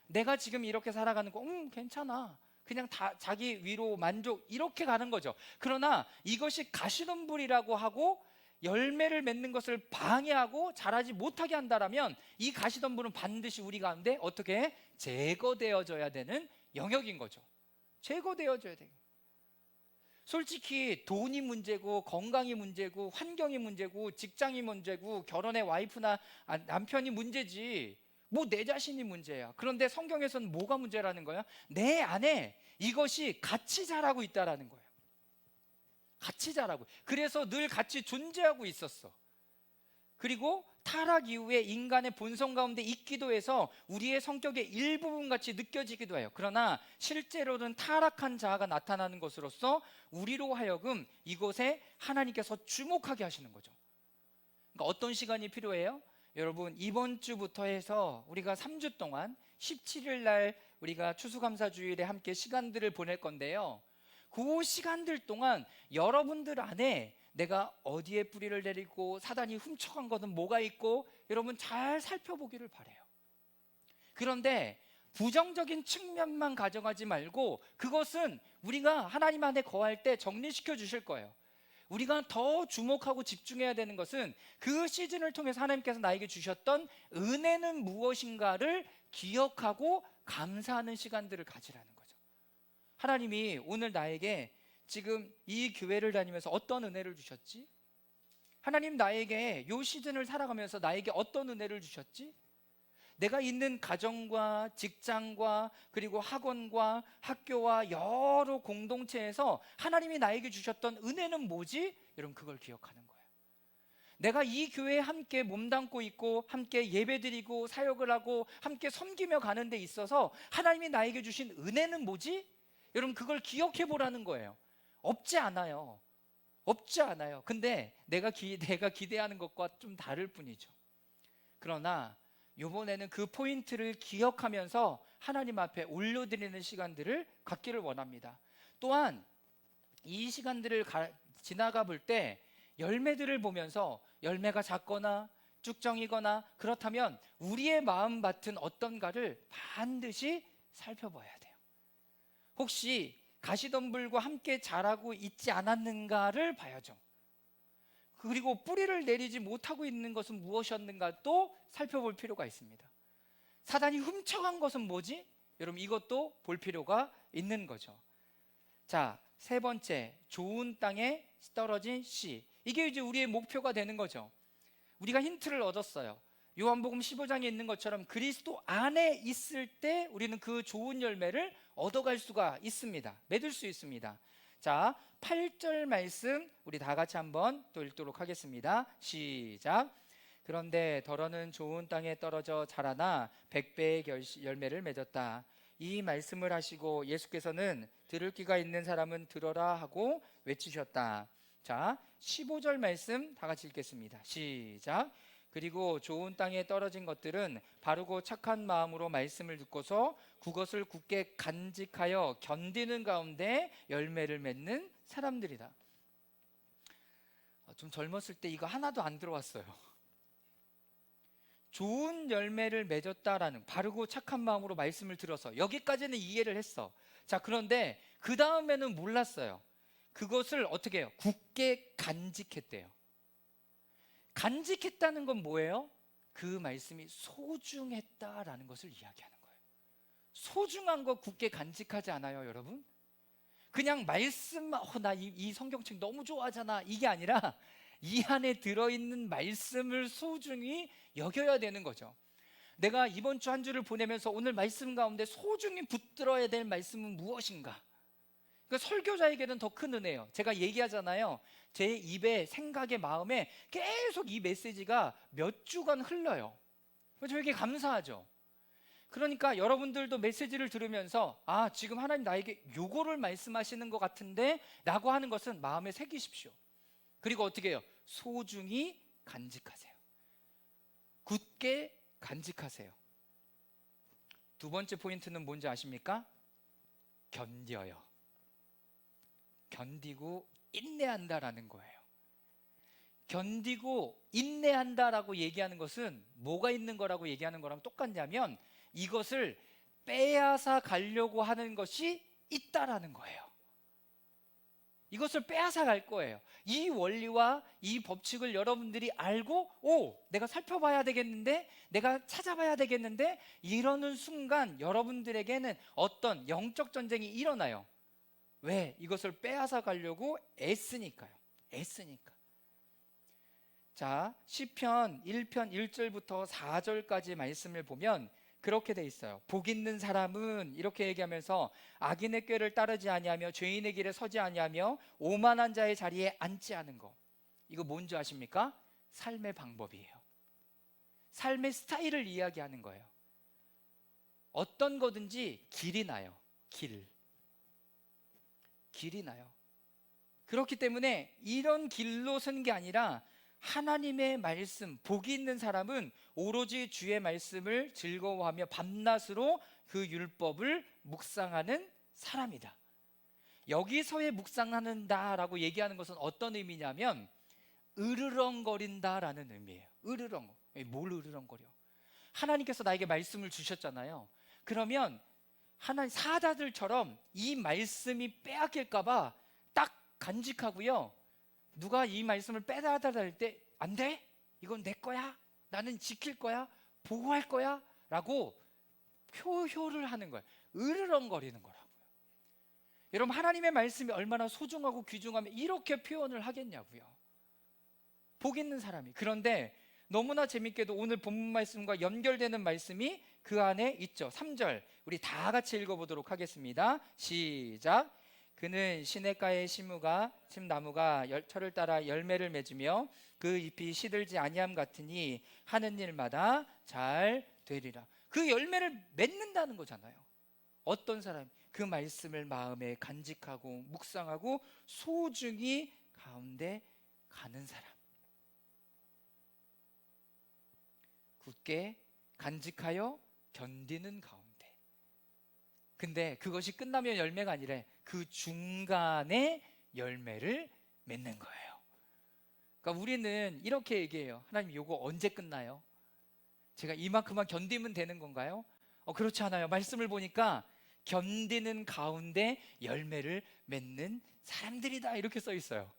내가 지금 이렇게 살아가는 거 괜찮아. 그냥 다 자기 위로 만족, 이렇게 가는 거죠. 그러나 이것이 가시덤불이라고 하고 열매를 맺는 것을 방해하고 자라지 못하게 한다라면 이 가시덤불은 반드시 우리 가운데 어떻게 제거되어져야 되는 영역인 거죠. 제거되어져야 돼요. 솔직히 돈이 문제고 건강이 문제고 환경이 문제고 직장이 문제고 결혼의 와이프나 남편이 문제지 내 자신이 문제야. 그런데 성경에서는 뭐가 문제라는 거야? 내 안에 이것이 같이 자라고 있다라는 거예요. 같이 자라고. 그래서 늘 같이 존재하고 있었어. 그리고 타락 이후에 인간의 본성 가운데 있기도 해서 우리의 성격의 일부분 같이 느껴지기도 해요. 그러나 실제로는 타락한 자아가 나타나는 것으로서 우리로 하여금 이곳에 하나님께서 주목하게 하시는 거죠. 그러니까 어떤 시간이 필요해요? 여러분, 이번 주부터 해서 우리가 3주 동안 17일 날 우리가 추수감사주일에 함께 시간들을 보낼 건데요. 그 시간들 동안 여러분들 안에 내가 어디에 뿌리를 내리고 사단이 훔쳐간 것은 뭐가 있고 여러분 잘 살펴보기를 바라요. 그런데 부정적인 측면만 가져가지 말고 그것은 우리가 하나님 안에 거할 때 정리시켜 주실 거예요. 우리가 더 주목하고 집중해야 되는 것은 그 시즌을 통해서 하나님께서 나에게 주셨던 은혜는 무엇인가를 기억하고 감사하는 시간들을 가지라는 거죠. 하나님이 오늘 나에게 지금 이 교회를 다니면서 어떤 은혜를 주셨지? 하나님 나에게 이 시즌을 살아가면서 나에게 어떤 은혜를 주셨지? 내가 있는 가정과 직장과 그리고 학원과 학교와 여러 공동체에서 하나님이 나에게 주셨던 은혜는 뭐지? 여러분 그걸 기억하는 거예요. 내가 이 교회에 함께 몸담고 있고 함께 예배드리고 사역을 하고 함께 섬기며 가는 데 있어서 하나님이 나에게 주신 은혜는 뭐지? 여러분 그걸 기억해 보라는 거예요. 없지 않아요. 없지 않아요. 근데 내가 기대하는 것과 좀 다를 뿐이죠. 그러나 이번에는 그 포인트를 기억하면서 하나님 앞에 올려드리는 시간들을 갖기를 원합니다. 또한 이 시간들을 지나가 볼 때 열매들을 보면서 열매가 작거나 쭉정이거나 그렇다면 우리의 마음밭은 어떤가를 반드시 살펴봐야 돼요. 혹시 가시덤불과 함께 자라고 있지 않았는가를 봐야죠. 그리고 뿌리를 내리지 못하고 있는 것은 무엇이었는가 또 살펴볼 필요가 있습니다. 사단이 훔쳐간 것은 뭐지? 여러분 이것도 볼 필요가 있는 거죠. 자, 세 번째, 좋은 땅에 떨어진 씨. 이게 이제 우리의 목표가 되는 거죠. 우리가 힌트를 얻었어요. 요한복음 15장에 있는 것처럼 그리스도 안에 있을 때 우리는 그 좋은 열매를 얻어갈 수가 있습니다. 맺을 수 있습니다. 자, 8절 말씀 우리 다 같이 한번 또 읽도록 하겠습니다. 시작. 그런데 더러는 좋은 땅에 떨어져 자라나 100배의 열매를 맺었다. 이 말씀을 하시고 예수께서는 들을 귀가 있는 사람은 들어라 하고 외치셨다. 자, 15절 말씀 다 같이 읽겠습니다. 시작. 그리고 좋은 땅에 떨어진 것들은 바르고 착한 마음으로 말씀을 듣고서 그것을 굳게 간직하여 견디는 가운데 열매를 맺는 사람들이다. 좀 젊었을 때 이거 하나도 안 들어왔어요. 좋은 열매를 맺었다라는, 바르고 착한 마음으로 말씀을 들어서 여기까지는 이해를 했어. 자, 그런데 그 다음에는 몰랐어요. 그것을 어떻게 해요? 굳게 간직했대요. 간직했다는 건 뭐예요? 그 말씀이 소중했다라는 것을 이야기하는 거예요. 소중한 거 굳게 간직하지 않아요, 여러분? 그냥 말씀, 나 이 성경책 너무 좋아하잖아, 이게 아니라 이 안에 들어있는 말씀을 소중히 여겨야 되는 거죠. 내가 이번 주 한 주를 보내면서 오늘 말씀 가운데 소중히 붙들어야 될 말씀은 무엇인가? 그러니까 설교자에게는 더 큰 은혜예요. 제가 얘기하잖아요. 제 입에, 생각에, 마음에 계속 이 메시지가 몇 주간 흘러요. 저에게 감사하죠. 그러니까 여러분들도 메시지를 들으면서 지금 하나님 나에게 요거를 말씀하시는 것 같은데 라고 하는 것은 마음에 새기십시오. 그리고 어떻게 해요? 소중히 간직하세요. 굳게 간직하세요. 두 번째 포인트는 뭔지 아십니까? 견뎌요. 견디고 인내한다라는 거예요. 견디고 인내한다라고 얘기하는 것은 뭐가 있는 거라고 얘기하는 거랑 똑같냐면 이것을 빼앗아 가려고 하는 것이 있다라는 거예요. 이것을 빼앗아 갈 거예요. 이 원리와 이 법칙을 여러분들이 알고 내가 살펴봐야 되겠는데, 내가 찾아봐야 되겠는데, 이러는 순간 여러분들에게는 어떤 영적 전쟁이 일어나요. 왜? 이것을 빼앗아 가려고 애쓰니까요. 애쓰니까. 자, 시편 1편 1절부터 4절까지 말씀을 보면 그렇게 돼 있어요. 복 있는 사람은 이렇게 얘기하면서 악인의 꾀를 따르지 아니하며 죄인의 길에 서지 아니하며 오만한 자의 자리에 앉지 않은 거. 이거 뭔지 아십니까? 삶의 방법이에요. 삶의 스타일을 이야기하는 거예요. 어떤 거든지 길이 나요. 길이 나요. 그렇기 때문에 이런 길로 선 게 아니라 하나님의 말씀, 복이 있는 사람은 오로지 주의 말씀을 즐거워하며 밤낮으로 그 율법을 묵상하는 사람이다. 여기서의 묵상하는다라고 얘기하는 것은 어떤 의미냐면 으르렁거린다라는 의미예요. 뭘 으르렁거려? 하나님께서 나에게 말씀을 주셨잖아요. 그러면 하나님 사자들처럼 이 말씀이 빼앗길까봐 딱 간직하고요. 누가 이 말씀을 빼앗으려 할 때 안 돼? 이건 내 거야. 나는 지킬 거야. 보호할 거야. 라고 표효를 하는 거예요. 으르렁거리는 거라고요. 여러분, 하나님의 말씀이 얼마나 소중하고 귀중하면 이렇게 표현을 하겠냐고요. 복 있는 사람이. 그런데 너무나 재밌게도 오늘 본문 말씀과 연결되는 말씀이 그 안에 있죠. 3절 우리 다 같이 읽어보도록 하겠습니다. 시작. 그는 시냇가의 심나무가 철을 따라 열매를 맺으며 그 잎이 시들지 아니함 같으니 하는 일마다 잘 되리라. 그 열매를 맺는다는 거잖아요. 어떤 사람? 그 말씀을 마음에 간직하고 묵상하고 소중히 가운데 가는 사람. 굳게 간직하여 견디는 가운데. 근데 그것이 끝나면 열매가 아니라 그 중간에 열매를 맺는 거예요. 그러니까 우리는 이렇게 얘기해요. 하나님, 이거 언제 끝나요? 제가 이만큼만 견디면 되는 건가요? 그렇지 않아요. 말씀을 보니까 견디는 가운데 열매를 맺는 사람들이다, 이렇게 써 있어요.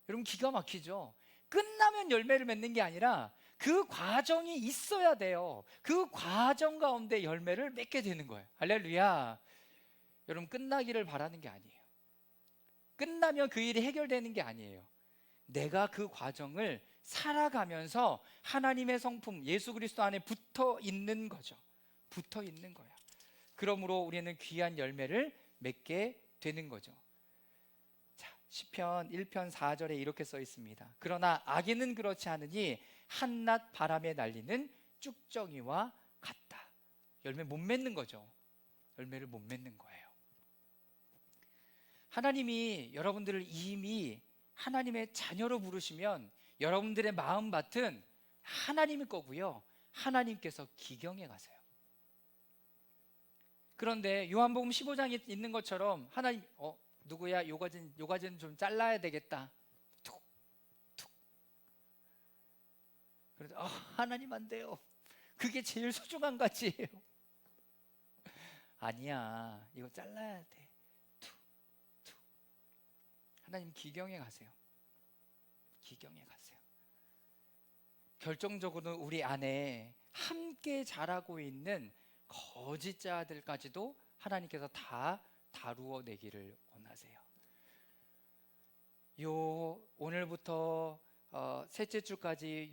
여러분, 기가 막히죠? 끝나면 열매를 맺는 게 아니라 그 과정이 있어야 돼요. 그 과정 가운데 열매를 맺게 되는 거예요. 할렐루야. 여러분, 끝나기를 바라는 게 아니에요. 끝나면 그 일이 해결되는 게 아니에요. 내가 그 과정을 살아가면서 하나님의 성품 예수 그리스도 안에 붙어 있는 거죠. 붙어 있는 거야. 그러므로 우리는 귀한 열매를 맺게 되는 거죠. 자, 시편 1편 4절에 이렇게 써 있습니다. 그러나 악인은 그렇지 않으니 한낮 바람에 날리는 쭉정이와 같다. 열매 못 맺는 거죠. 열매를 못 맺는 거예요. 하나님이 여러분들을 이미 하나님의 자녀로 부르시면 여러분들의 마음밭은 하나님의 거고요. 하나님께서 기경해 가세요. 그런데 요한복음 15장에 있는 것처럼 하나님, 누구야? 요 가지는 좀 잘라야 되겠다. 툭, 툭. 그래서 하나님 안 돼요. 그게 제일 소중한 가지예요. 아니야, 이거 잘라야 돼. 툭, 툭. 하나님 기경해 가세요. 기경해 가세요. 결정적으로 우리 안에 함께 자라고 있는 거짓자들까지도 하나님께서 다 다루어 내기를 원하세요. 오늘부터 셋째 주까지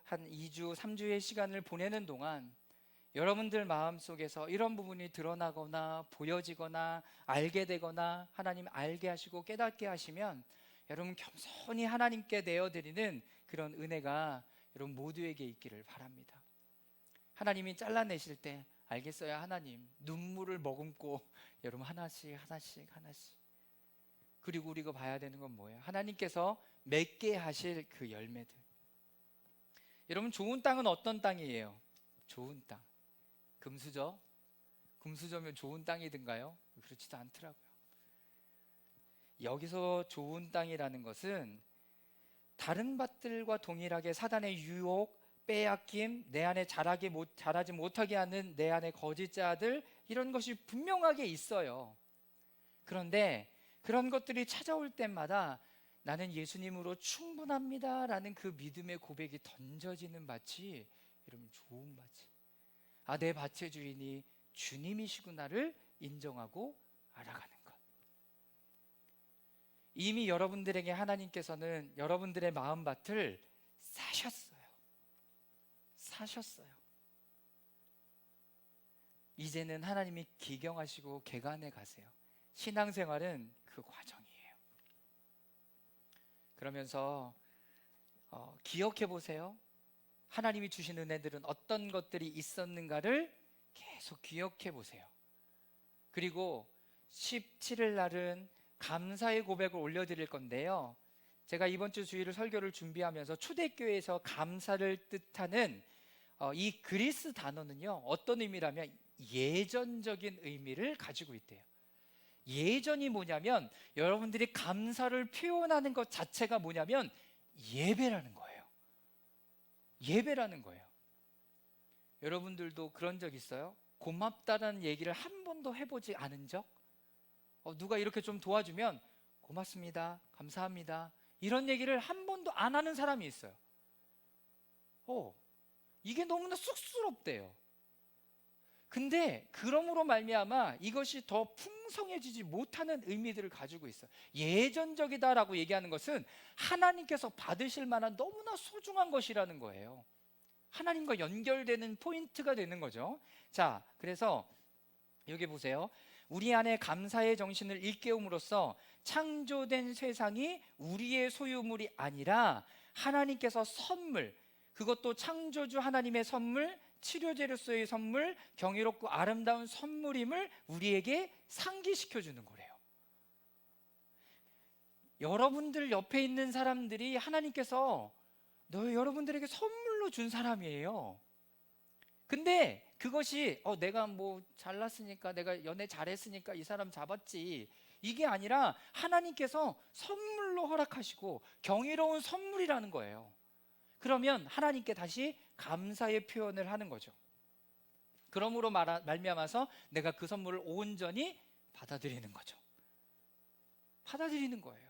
한 2주, 3주의 시간을 보내는 동안 여러분들 마음속에서 이런 부분이 드러나거나 보여지거나 알게 되거나 하나님 알게 하시고 깨닫게 하시면 여러분 겸손히 하나님께 내어드리는 그런 은혜가 여러분 모두에게 있기를 바랍니다. 하나님이 잘라내실 때 알겠어요. 하나님 눈물을 머금고 여러분 하나씩 그리고 우리가 봐야 되는 건 뭐예요? 하나님께서 맺게 하실 그 열매들. 여러분, 좋은 땅은 어떤 땅이에요? 좋은 땅. 금수저? 금수저면 좋은 땅이든가요? 그렇지도 않더라고요. 여기서 좋은 땅이라는 것은 다른 밭들과 동일하게 사단의 유혹, 빼앗김, 내 안에 자라지 못하게 하는 내 안의 거짓자들, 이런 것이 분명하게 있어요. 그런데 그런 것들이 찾아올 때마다 나는 예수님으로 충분합니다 라는 그 믿음의 고백이 던져지는 밭이 여러분 좋은 밭이, 내 밭의 주인이 주님이시구나를 인정하고 알아가는 것. 이미 여러분들에게 하나님께서는 여러분들의 마음밭을 사셨어요. 이제는 하나님이 기경하시고 개간해 가세요. 신앙생활은 그 과정이에요. 그러면서 기억해 보세요. 하나님이 주신 은혜들은 어떤 것들이 있었는가를 계속 기억해 보세요. 그리고 17일 날은 감사의 고백을 올려드릴 건데요, 제가 이번 주 주일을 설교를 준비하면서 초대교회에서 감사를 뜻하는 이 그리스 단어는요, 어떤 의미라면 예전적인 의미를 가지고 있대요. 예전이 뭐냐면 여러분들이 감사를 표현하는 것 자체가 뭐냐면 예배라는 거예요. 예배라는 거예요. 여러분들도 그런 적 있어요? 고맙다는 얘기를 한 번도 해보지 않은 적? 누가 이렇게 좀 도와주면 고맙습니다, 감사합니다, 이런 얘기를 한 번도 안 하는 사람이 있어요. 이게 너무나 쑥스럽대요. 근데 그러므로 말미암아 이것이 더 풍성해지지 못하는 의미들을 가지고 있어요. 예전적이다라고 얘기하는 것은 하나님께서 받으실 만한 너무나 소중한 것이라는 거예요. 하나님과 연결되는 포인트가 되는 거죠. 자, 그래서 여기 보세요. 우리 안에 감사의 정신을 일깨움으로써 창조된 세상이 우리의 소유물이 아니라 하나님께서 선물, 그것도 창조주 하나님의 선물, 치료제로서의 선물, 경이롭고 아름다운 선물임을 우리에게 상기시켜 주는 거래요. 여러분들 옆에 있는 사람들이 하나님께서 여러분들에게 선물로 준 사람이에요. 근데 그것이 내가 뭐 잘났으니까, 내가 연애 잘했으니까 이 사람 잡았지, 이게 아니라 하나님께서 선물로 허락하시고 경이로운 선물이라는 거예요. 그러면 하나님께 다시 감사의 표현을 하는 거죠. 그러므로 말미암아서 내가 그 선물을 온전히 받아들이는 거죠. 받아들이는 거예요.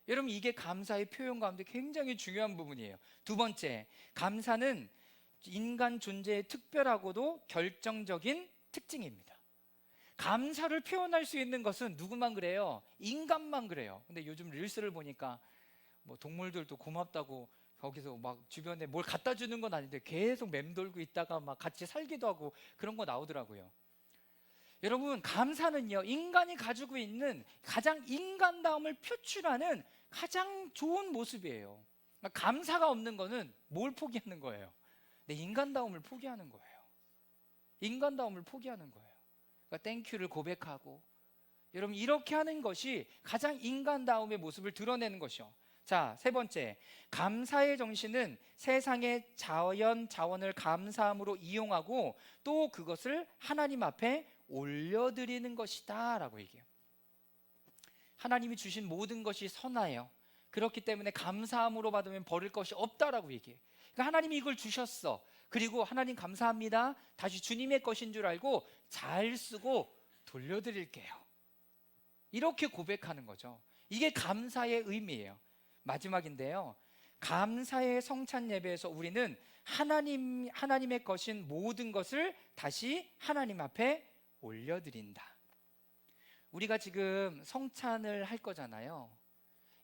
여러분, 이게 감사의 표현 가운데 굉장히 중요한 부분이에요. 두 번째, 감사는 인간 존재의 특별하고도 결정적인 특징입니다. 감사를 표현할 수 있는 것은 누구만 그래요? 인간만 그래요. 근데 요즘 릴스를 보니까 뭐 동물들도 고맙다고 거기서 막 주변에 뭘 갖다 주는 건 아닌데 계속 맴돌고 있다가 막 같이 살기도 하고 그런 거 나오더라고요. 여러분, 감사는요, 인간이 가지고 있는 가장 인간다움을 표출하는 가장 좋은 모습이에요. 그러니까 감사가 없는 거는 뭘 포기하는 거예요? 내 인간다움을 포기하는 거예요. 인간다움을 포기하는 거예요. 그러니까 땡큐를 고백하고, 여러분, 이렇게 하는 것이 가장 인간다움의 모습을 드러내는 것이요. 자, 세 번째, 감사의 정신은 세상의 자연 자원을 감사함으로 이용하고 또 그것을 하나님 앞에 올려드리는 것이다 라고 얘기해요. 하나님이 주신 모든 것이 선하예요. 그렇기 때문에 감사함으로 받으면 버릴 것이 없다라고 얘기해요. 그러니까 하나님이 이걸 주셨어. 그리고 하나님 감사합니다, 다시 주님의 것인 줄 알고 잘 쓰고 돌려드릴게요, 이렇게 고백하는 거죠. 이게 감사의 의미예요. 마지막인데요, 감사의 성찬 예배에서 우리는 하나님의 것인 모든 것을 다시 하나님 앞에 올려드린다. 우리가 지금 성찬을 할 거잖아요.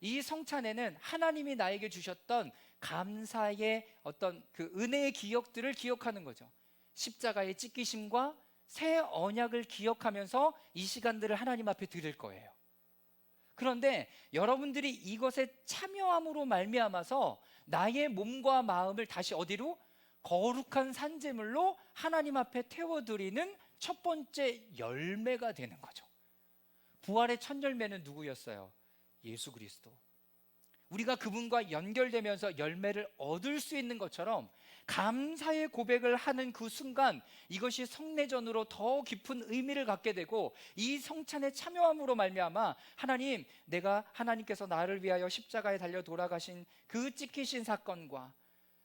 이 성찬에는 하나님이 나에게 주셨던 감사의 어떤 그 은혜의 기억들을 기억하는 거죠. 십자가의 찢기심과 새 언약을 기억하면서 이 시간들을 하나님 앞에 드릴 거예요. 그런데 여러분들이 이것에 참여함으로 말미암아서 나의 몸과 마음을 다시 어디로? 거룩한 산제물로 하나님 앞에 태워드리는 첫 번째 열매가 되는 거죠. 부활의 첫 열매는 누구였어요? 예수 그리스도. 우리가 그분과 연결되면서 열매를 얻을 수 있는 것처럼 감사의 고백을 하는 그 순간 이것이 성례전으로 더 깊은 의미를 갖게 되고, 이 성찬에 참여함으로 말미암아 하나님, 내가 하나님께서 나를 위하여 십자가에 달려 돌아가신 그 찢기신 사건과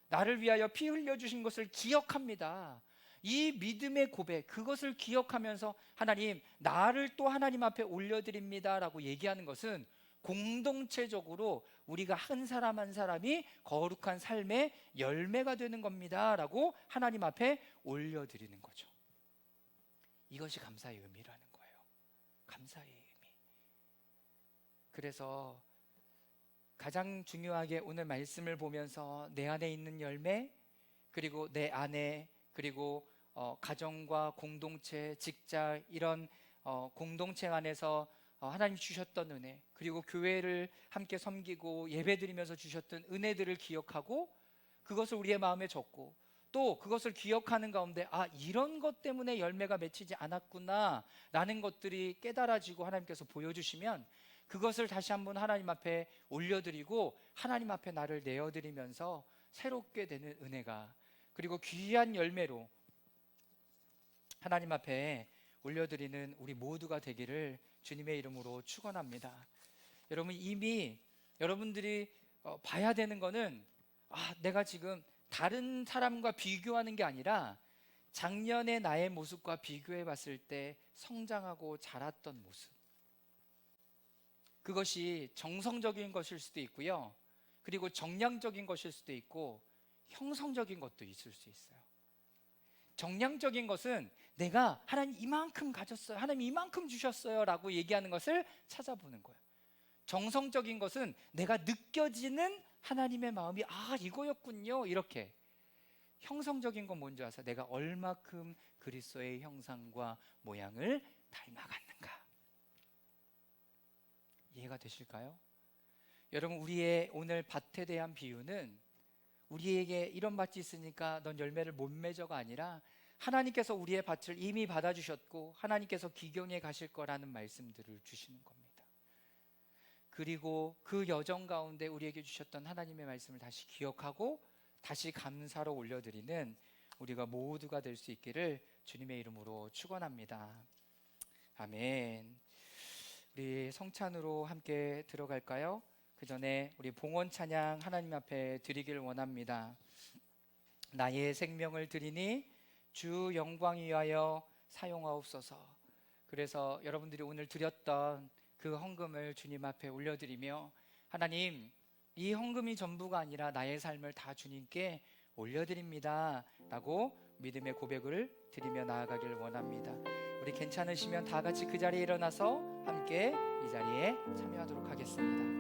나를 위하여 피 흘려주신 것을 기억합니다. 이 믿음의 고백, 그것을 기억하면서 하나님, 나를 또 하나님 앞에 올려드립니다 라고 얘기하는 것은 공동체적으로 우리가 한 사람 한 사람이 거룩한 삶의 열매가 되는 겁니다 라고 하나님 앞에 올려드리는 거죠. 이것이 감사의 의미라는 거예요. 감사의 의미. 그래서 가장 중요하게 오늘 말씀을 보면서 내 안에 있는 열매, 그리고 내 안에, 그리고 가정과 공동체, 직장, 이런 공동체 안에서 하나님 주셨던 은혜, 그리고 교회를 함께 섬기고 예배드리면서 주셨던 은혜들을 기억하고 그것을 우리의 마음에 적고, 또 그것을 기억하는 가운데 이런 것 때문에 열매가 맺히지 않았구나 라는 것들이 깨달아지고 하나님께서 보여주시면 그것을 다시 한번 하나님 앞에 올려드리고 하나님 앞에 나를 내어드리면서 새롭게 되는 은혜가, 그리고 귀한 열매로 하나님 앞에 올려드리는 우리 모두가 되기를 주님의 이름으로 축원합니다. 여러분, 이미 여러분들이 봐야 되는 거는, 내가 지금 다른 사람과 비교하는 게 아니라 작년의 나의 모습과 비교해 봤을 때 성장하고 자랐던 모습, 그것이 정성적인 것일 수도 있고요, 그리고 정량적인 것일 수도 있고 형성적인 것도 있을 수 있어요. 정량적인 것은 내가 하나님 이만큼 가졌어요, 하나님 이만큼 주셨어요 라고 얘기하는 것을 찾아보는 거예요. 정성적인 것은 내가 느껴지는 하나님의 마음이 이거였군요, 이렇게. 형성적인 건 뭔지 아세요? 내가 얼마큼 그리스도의 형상과 모양을 닮아갔는가. 이해가 되실까요? 여러분, 우리의 오늘 밭에 대한 비유는 우리에게 이런 밭이 있으니까 넌 열매를 못 맺어가 아니라 하나님께서 우리의 밭을 이미 받아주셨고 하나님께서 기경에 가실 거라는 말씀들을 주시는 겁니다. 그리고 그 여정 가운데 우리에게 주셨던 하나님의 말씀을 다시 기억하고 다시 감사로 올려드리는 우리가 모두가 될 수 있기를 주님의 이름으로 축원합니다. 아멘. 우리 성찬으로 함께 들어갈까요? 그 전에 우리 봉헌 찬양 하나님 앞에 드리길 원합니다. 나의 생명을 드리니 주 영광 위하여 사용하옵소서. 그래서 여러분들이 오늘 드렸던 그 헌금을 주님 앞에 올려드리며, 하나님, 이 헌금이 전부가 아니라 나의 삶을 다 주님께 올려드립니다 라고 믿음의 고백을 드리며 나아가길 원합니다. 우리 괜찮으시면 다 같이 그 자리에 일어나서 함께 이 자리에 참여하도록 하겠습니다.